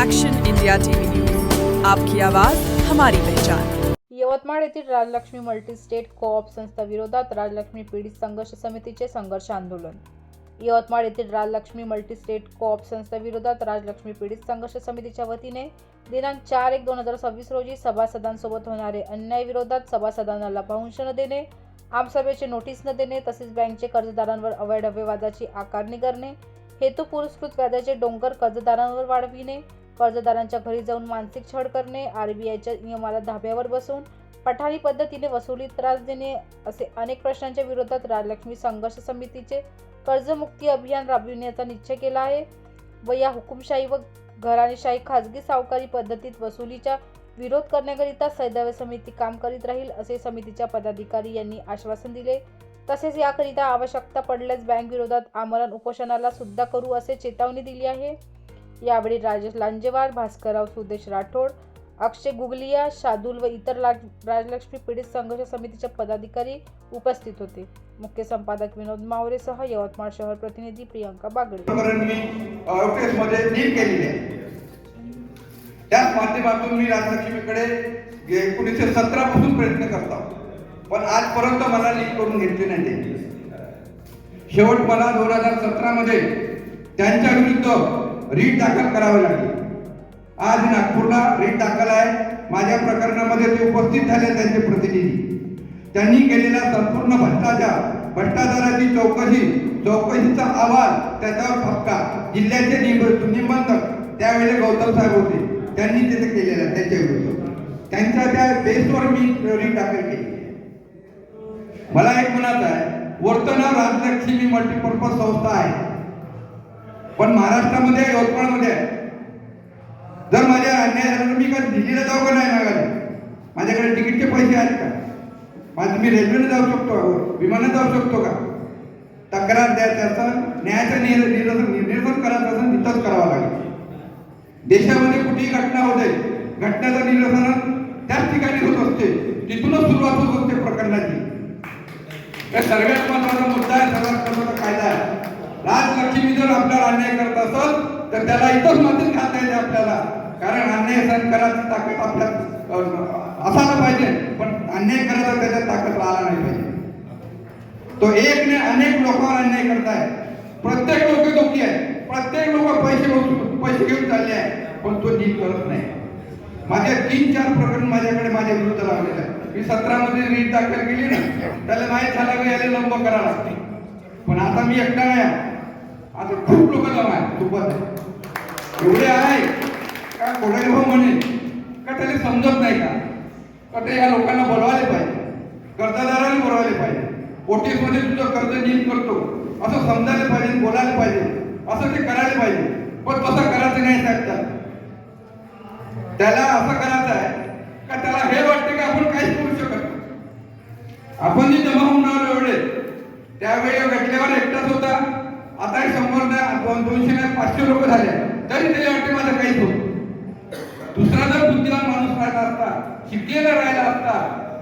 Action India TV news, आपकी आवाज हमारी पहचान। यवतमाळ येथील राजलक्ष्मी मल्टी स्टेट कोऑप संस्था विरोधात राजलक्ष्मी पीडित संघर्ष समितीचे संघर्ष आंदोलन। यवतमाळ येथील राजलक्ष्मी मल्टी स्टेट कोऑप संस्था विरोधात राजलक्ष्मी पीडित संघर्ष समितीच्या वतीने दिनांक 4/1/2026 रोजी सभासदांसोबत होणारे अन्याय विरोधात सभासदांना लाभांश न देणे, आमसभेची नोटीस न देणे तसेच बँकेचे कर्जदारांवर अवैध व्याजाची आकारणी करणे, हेतू पुरस्कृत व्याजाचे डोंगर कर्जदारांवर वाढविणे, कर्जदारांच्या घरी जाऊन मानसिक छळ करणे, आरबीआयच्या नियमाला धाब्यावर बसवून पठाणी पद्धतीने वसुलीत त्रास देणे असे अनेक प्रश्नांच्या विरोधात राजलक्ष्मी संघर्ष समितीचे कर्जमुक्ती अभियान राबविण्याचा निश्चय केला आहे व या हुकुमशाही व घराणेशाही खाजगी सावकारी पद्धतीत वसुलीचा विरोध करण्याकरिता सदैव समिती काम करीत राहील असे समितीच्या पदाधिकारी यांनी आश्वासन दिले। तसेच याकरिता आवश्यकता पडल्यास बँक विरोधात आमरण उपोषणाला सुद्धा करू असे चेतावणी दिली आहे। यावेळी राजेश लांजेवार, भास्करराव सुदेश राठोड, अक्षय गुगलिया, शादुल व इतर राजलक्ष्मी पीडित संघर्ष समितीचे पदाधिकारी उपस्थित होते। मुख्य संपादक विनोद मावरेसह यवतमाळ शहर प्रतिनिधी प्रियंका बागडे। त्याच माध्यमातून मी राजलक्ष्मीकडे 1917 पासून प्रयत्न करतो, पण आजपर्यंत मला लीक करून घेतली नाही। शेवट मला 2017 मध्ये त्यांच्या विरुद्ध रीट दाखल करावी लागली। आज नागपूरला रीट दाखल आहे। माझ्या प्रकरणामध्ये ते उपस्थित झाले त्यांचे प्रतिनिधी। त्यांनी केलेला संपूर्ण भ्रष्टाचाराची चौकशीचा अहवाल, त्याच्यावर ठपका जिल्ह्याचे निबंधक त्यावेळेस गौतम साहेब होते, त्यांनी तिथे केलेला त्यांच्या विरुद्ध। त्यांच्या त्या बेसवर मी रीट दाखल केली। मला एक म्हणायचं आहे, वर्तनावर राजलक्ष्मी मल्टीपर्पज संस्था आहे, पण महाराष्ट्रामध्ये यवतमाळमध्ये जर माझ्या अन्याय झाला मी काय दिल्लीला जाऊ का नाही मागायला? माझ्याकडे तिकीटचे पैसे आहेत का? मी रेल्वेने जाऊ शकतो, विमानात जाऊ शकतो का? तक्रार द्यायचं असं न्यायाचं निरसन करायचं असं तिथंच करावं लागेल। देशामध्ये कुठेही घटना होते, घटनेचं निरसन त्याच ठिकाणी होत असते, तिथूनच सुरुवात होत असते प्रकरणाची। सर्वात महत्वाचा मुद्दा आहे, सर्वात महत्वाचा कायदा आहे। राजलक्ष्मी जर आपल्याला अन्याय करत असेल तर त्याला इथंच मातीत घालता येते आपल्याला, कारण अन्याय सहन करायची ताकद आपल्यात असायला पाहिजे, पण अन्याय करायचा त्याच्यात ताकद राहायला नाही पाहिजे। तो एक ने अनेक लोकांवर अन्याय करताय, प्रत्येक लोक दुःखी आहे, प्रत्येक लोक पैसे घेऊन चालले आहे, पण तो नीट करत नाही। माझे 3-4 प्रकरण माझ्याकडे माझ्या विरुद्ध लावलेले आहे। मी 17 मध्ये रीट दाखल केली ना, त्याला माहीत झालं की याला लंब करावं लागते, पण आता मी एकटा नाही, आता खूप लोक जमा आहे, सोबत एवढे आहे का कोणाला हो म्हणे का त्याला समजत नाही का ते या लोकांना बोलवायला पाहिजे, कर्जदाराला बोलवायला पाहिजे, ओटीएस मध्ये तुझं कर्ज नीट करतो असं समजायला पाहिजे, बोलायला पाहिजे, असं ते करायला पाहिजे, पण तसं करायचं नाही साहेब। त्याला असं करायचं आहे का त्याला हे वाटते की आपण काहीच करू शकत। आपण जे जमा होऊन राहिलो एवढे, त्यावेळी भेटल्यावर एकटाच होता, आता 100 नाही, 200 नाही, 500 लोक झाले, तरी त्याला वाटते माझं काहीच होत। दुसरा जर बुद्धिमान माणूस राहिला असता, शिकलेला राहिला असता,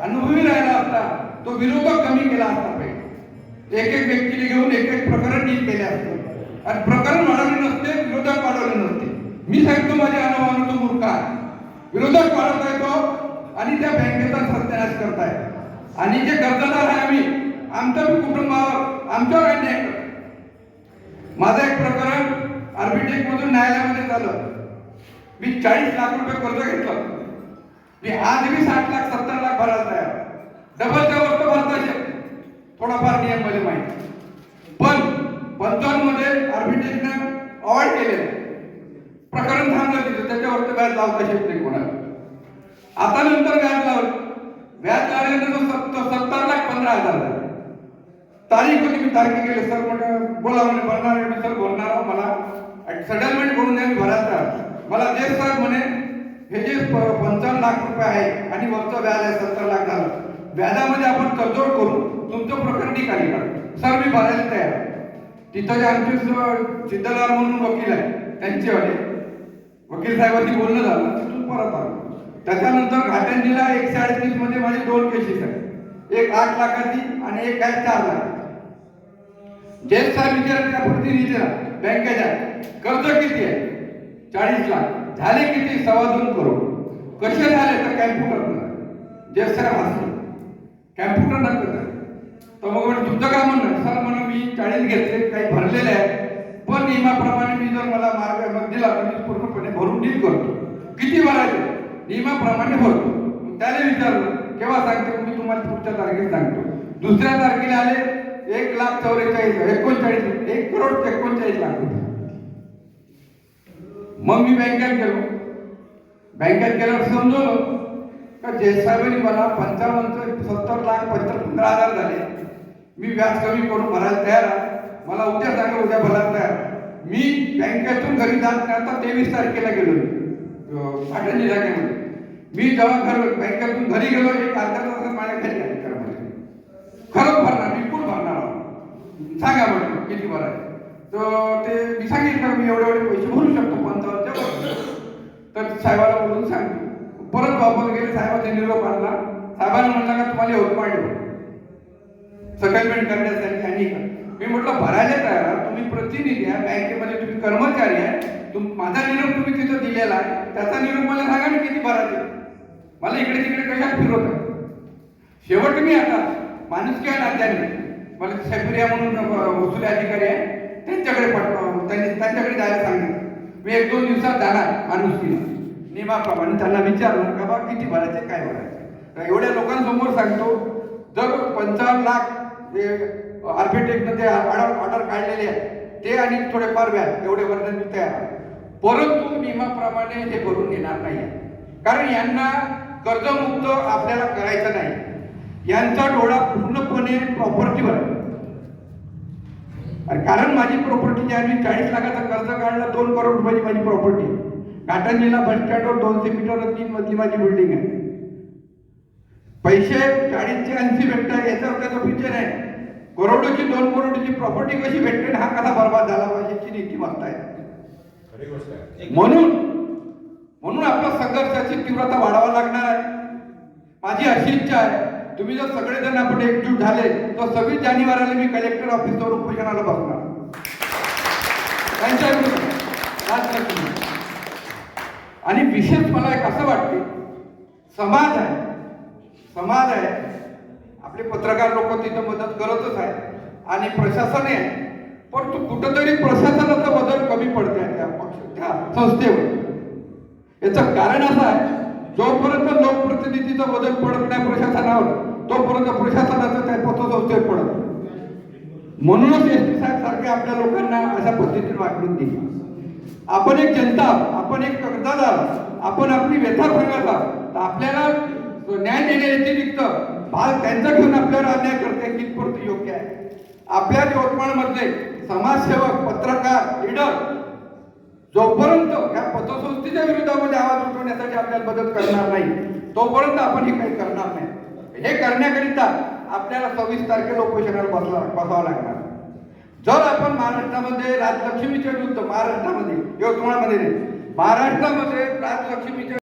अनुभवी राहिला असता, तो विरोधक कमी केला असता पाहिजे। एक व्यक्तीने घेऊन एक प्रकरण नीट केले असते आणि प्रकरण वाढवले नसते, विरोधक वाढवले नसते। मी सांगतो माझ्या अनुभवानं तो मूर्ख आहे, विरोधक वाढवताय तो आणि त्या बँकेचा सत्यानाश करताय, आणि जे कर्जदार आहे आम्ही, आमच्या कुटुंबावर आमच्यावर अन्याय करतो। माझं एक प्रकरण आर्बिट्रेज मधून न्यायालयामध्ये झालं। मी 40 लाख रुपये कर्ज घेतलं, मी आजही 60 लाख 70 लाख भरायला तयार, डबलच्या वरती भरता थोडाफार नियम मध्ये माहिती, पण 55 मध्ये आर्बिट्रेजने अवॉइड केले, प्रकरण थांबलं तिथे, त्याच्यावरती व्याज लावता येत नाही कोणाला। आता नंतर व्याज लावल्यानंतर 70 लाख 15,000 तारीख होती, मी तारखे गेले, सर म्हणजे बोला म्हणे भरणार आहे, मी सर बोलणार, मला सेटलमेंट करून द्या, मी भरायचा। मला देश साहेब म्हणे हे जे 55 लाख रुपये आहे आणि वरचं व्याज आहे 70 लाख झालं, व्याजामध्ये आपण तडजोड करू, तुमचं प्रकरण निकाली काढू। सर मी भरायला तयार। तिथं जे आमचे सिद्धलाल म्हणून वकील आहे, त्यांचेवाले वकील साहेबांनी बोलणं झालं, तिथून परत आलो। त्याच्यानंतर घाटंजीला 138 मध्ये माझे 2 केसेस आहेत, एक 8 लाखाची आणि एक आहे 4 लाख। जज साहेब विचारले त्या प्रतिनिधीला बँकेच्या कर्ज किती आहे, 40 लाख झाले किती 2.25 करोड. कसे झाले तर कॅम्प्युटर जे सर हसले कॅम्प्युटर न करत. तर मग म्हणजे तुमचं काय म्हणणं सर म्हणून मी 40 घेतले काही भरलेले आहे पण नियमाप्रमाणे मी जर मला मार्ग मग दिला तर मी पूर्णपणे भरून डील करतो. किती भरायचे नियमाप्रमाणे भरतो. त्याने विचारलं केव्हा सांगते मी तुम्हाला पुढच्या तारखेला सांगतो. दुसऱ्या तारखेला आले 1,44,39 1,39,39,00,000 रुपये. मग मी बँकेत गेलो. बँकेत गेल्यावर समजवलं का जयसाहेबांनी मला 55,70,75,15,000 झाले. मी व्याज कमी करून भरायला तयार आहे. मला उद्या सांगा उद्या भरायला तयार. मी बँकेतून घरी जात नाही. आता 23 तारखेला गेलो पाटण जागेमध्ये. मी जेव्हा बँकेतून घरी गेलो एक अर्धा तासात माझ्या घरी आले कर्मचारी. खरंच भरणार मी कुठं भरणार आहोत सांगा म्हटलं किती भरायचं. तर ते मी सांगितलं मी एवढे पैसे भरू शकतो 55,च्या. तर साहेबाला बोलून सांगितलं. परत वापस गेले साहेबांनी निरोप आणला. साहेबांनी म्हटलं का तुम्हाला यवतमाळ सेटलमेंट करण्यासाठी आणि मी म्हटलं भरायला तयार तुम्ही प्रतिनिधी आहे बँकेमध्ये तुम्ही कर्मचारी आहे माझा निरोप तुम्ही तिथं दिलेला आहे त्याचा निरोप मला सांगा ना किती भरायचे. मला इकडे तिकडे कशात फिरवत आहे. शेवट मी आता माणुसकी नात्याने मला सेक्रेटरी म्हणून वसुली अधिकारी आहे त्यांच्याकडे त्यांच्याकडे जायला सांगितलं. मी 1-2 दिवसात जाणार माणुसकीला नियमाप्रमाणे त्यांना विचारलं का बा किती भरायचे काय भरायचे. एवढ्या लोकांसमोर सांगतो जर 55 लाख आर्बिट्रेटनं ते ऑर्डर काढलेले आहे ते आणि थोडेफार व्याज एवढे भरण्यास मी तयार आहे. परंतु नियमाप्रमाणे हे भरून घेणार नाही कारण यांना कर्जमुक्त आपल्याला करायचं नाही. यांचा डोळा पूर्णपणे प्रॉपर्टीवर आहे. कारण माझी प्रॉपर्टी ज्या मी 40 लाखाचं कर्ज काढलं 2 करोड रुपयाची माझी प्रॉपर्टी. घाटंजीला बस स्टँडवर 200 मीटर 3 मजली माझी बिल्डिंग आहे. पैसे 40चे 80 भेटतात याचा त्याचा विचार आहे. करोडोची 2 करोडची प्रॉपर्टी कशी भेटते हा कसा बर्बाद झाला पाहिजेची नीती बघताय. म्हणून आपल्या संघर्षाची तीव्रता वाढवावी लागणार आहे. माझी अशी इच्छा आहे तुम्ही जर सगळेजण आपण एकजूट झाले तर 26 जानेवारीला मी कलेक्टर ऑफिसवर उपोषणाला बसणार त्यांच्या विरुद्ध. आणि विशेष मला एक असं वाटते समाज आहे आपले पत्रकार लोक तिथं मदत करतच आहे आणि प्रशासन आहे परंतु कुठंतरी प्रशासनाचा बदल कमी पडते त्या संस्थेवर. याचं कारण असं आहे जोपर्यंत लोकप्रतिनिधीचा बदल पडत नाही प्रशासनावर तोपर्यंत प्रशासनाचं त्या पतसंस्थेवर पडत. म्हणूनच एसटी साहेब सारखे आपल्या लोकांना अशा पद्धतीने वागणूक दिली. आपण एक जनता आपण एक कर्जदार आपण आपली व्यथा सांगत आहोत तर आपल्याला न्याय देण्याव्यतिरिक्त भाग त्यांचा घेऊन आपल्यावर अन्याय करते कितपर्यंत योग्य आहे. आपल्या यवतमाळमधले समाजसेवक पत्रकार लीडर जोपर्यंत या पतसंस्थेच्या विरोधामध्ये आवाज उठवण्यासाठी आपल्याला मदत करणार नाही तोपर्यंत आपण हे काही करणार नाही. हे करण्याकरिता आपल्याला 26 तारखेला उपोषणाला बसावं लागणार. जर आपण महाराष्ट्रामध्ये राजलक्ष्मीच्या विरुद्ध महाराष्ट्रामध्ये यवतमाळमध्ये राजलक्ष्मीच्या